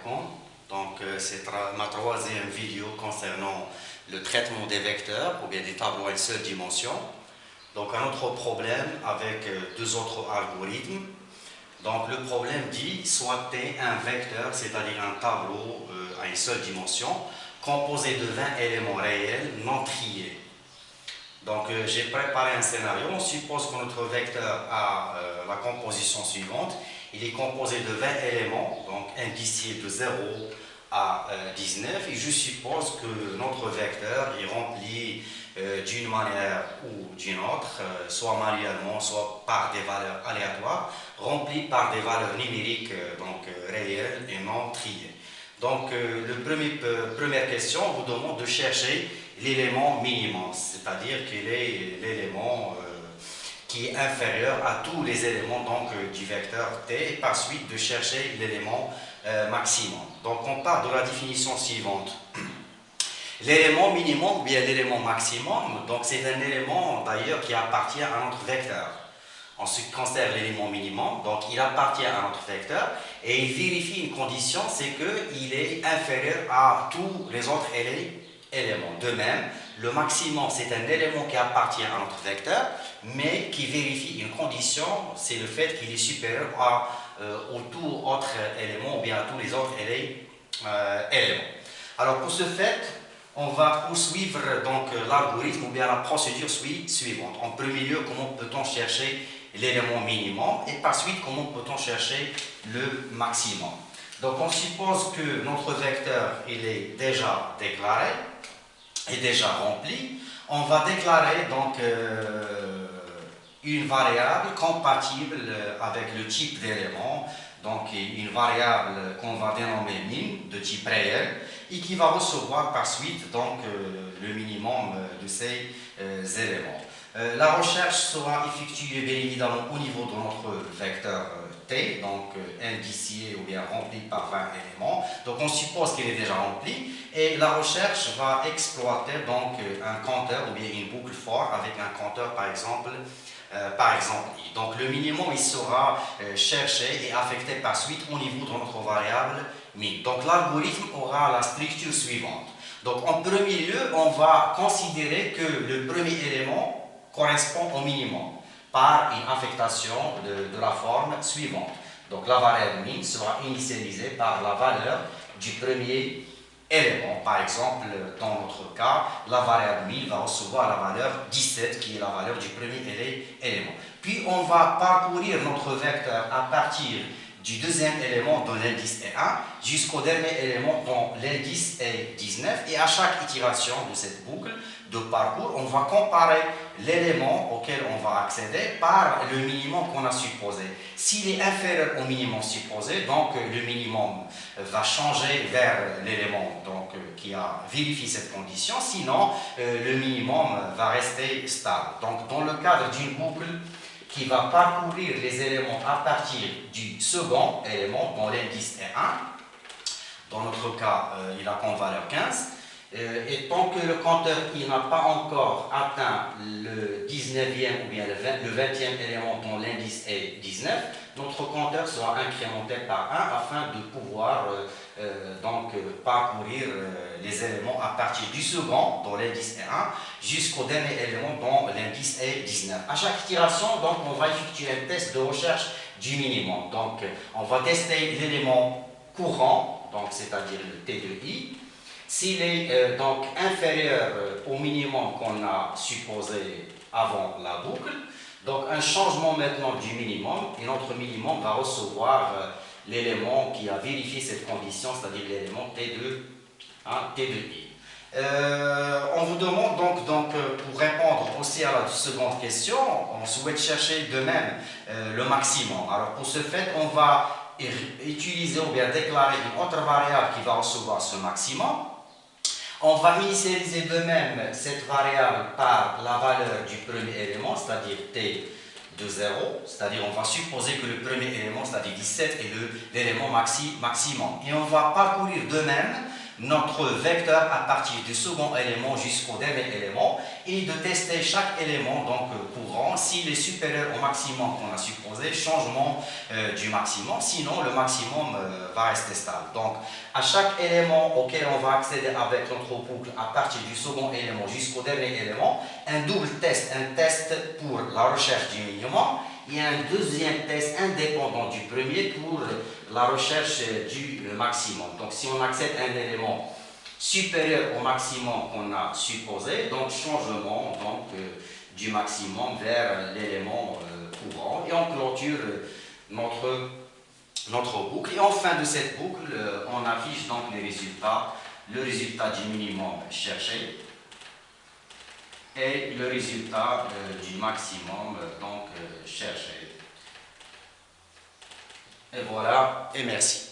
alaikum. Donc, c'est ma troisième vidéo concernant le traitement des vecteurs ou bien des tableaux à une seule dimension. Donc, un autre problème avec deux autres algorithmes. Donc, le problème dit soit T un vecteur, c'est-à-dire un tableau à une seule dimension, composé de 20 éléments réels non triés. Donc, j'ai préparé un scénario. On suppose que notre vecteur a la composition suivante. Il est composé de 20 éléments, donc indiciés de 0 à 19. Et je suppose que notre vecteur est rempli d'une manière ou d'une autre, soit manuellement, soit par des valeurs aléatoires, rempli par des valeurs numériques réelles et non triées. Donc, première question vous demande de chercher l'élément minimum, c'est-à-dire quel est l'élément qui est inférieur à tous les éléments du vecteur T, et par suite de chercher l'élément maximum. Donc, on part de la définition suivante. L'élément minimum ou bien l'élément maximum, donc c'est un élément d'ailleurs qui appartient à notre vecteur. En ce qui concerne l'élément minimum, donc il appartient à notre vecteur et il vérifie une condition, c'est qu'il est inférieur à tous les autres éléments. De même, le maximum, c'est un élément qui appartient à notre vecteur, mais qui vérifie une condition, c'est le fait qu'il est supérieur aux tout autres éléments ou bien à tous les autres éléments. Alors pour ce fait, on va poursuivre l'algorithme ou bien la procédure suivante. En premier lieu, comment peut-on chercher l'élément minimum et par suite, comment peut-on chercher le maximum. Donc on suppose que notre vecteur il est déjà déclaré, est déjà rempli. On va déclarer une variable compatible avec le type d'élément, donc une variable qu'on va dénommer min de type réel et qui va recevoir par suite le minimum de ces éléments. La recherche sera effectuée bien évidemment au niveau de notre vecteur T, donc indicié ou bien rempli par 20 éléments. Donc on suppose qu'il est déjà rempli et la recherche va exploiter un compteur ou bien une boucle for avec un compteur par exemple I. Donc le minimum il sera cherché et affecté par suite au niveau de notre variable min. Donc l'algorithme aura la structure suivante. Donc en premier lieu, on va considérer que le premier élément correspond au minimum par une affectation de la forme suivante. Donc la variable min sera initialisée par la valeur du premier élément. Par exemple, dans notre cas, la variable min va recevoir la valeur 17 qui est la valeur du premier élément. Puis on va parcourir notre vecteur à partir du deuxième élément dont l'indice est 1 jusqu'au dernier élément dont l'indice est 19 et à chaque itération de cette boucle de parcours, on va comparer l'élément auquel on va accéder par le minimum qu'on a supposé. S'il est inférieur au minimum supposé, donc le minimum va changer vers l'élément qui a vérifié cette condition, sinon le minimum va rester stable. Donc dans le cadre d'une boucle qui va parcourir les éléments à partir du second élément dont l'indice est 1, dans notre cas il a comme valeur 15, et tant que le compteur n'a pas encore atteint le 19e ou bien le 20e élément dont l'indice est 19, notre compteur sera incrémenté par 1 afin de pouvoir parcourir les éléments à partir du second dont l'indice est 1 jusqu'au dernier élément dont l'indice est 19. À chaque itération, on va effectuer un test de recherche du minimum. Donc on va tester l'élément courant, c'est-à-dire le T de I. S'il est inférieur au minimum qu'on a supposé avant la boucle, donc un changement maintenant du minimum, et notre minimum va recevoir l'élément qui a vérifié cette condition, c'est-à-dire l'élément T de I. On vous demande pour répondre aussi à la seconde question, on souhaite chercher de même le maximum. Alors pour ce fait, on va utiliser ou bien déclarer une autre variable qui va recevoir ce maximum. On va initialiser de même cette variable par la valeur du premier élément, c'est-à-dire T de 0, c'est-à-dire on va supposer que le premier élément, c'est-à-dire 17, est l'élément maximum. Et on va parcourir de même notre vecteur à partir du second élément jusqu'au dernier élément et de tester chaque élément donc courant s'il est supérieur au maximum qu'on a supposé, changement du maximum, sinon le maximum va rester stable. Donc à chaque élément auquel on va accéder avec notre boucle à partir du second élément jusqu'au dernier élément, un double test, un test pour la recherche du minimum et un deuxième test indépendant du premier pour la recherche du maximum. Donc si on accède à un élément supérieur au maximum qu'on a supposé, donc changement donc, du maximum vers l'élément courant et on clôture notre boucle. Et en fin de cette boucle, on affiche donc les résultats, le résultat du minimum cherché et le résultat du maximum donc cherché. Et voilà, et merci.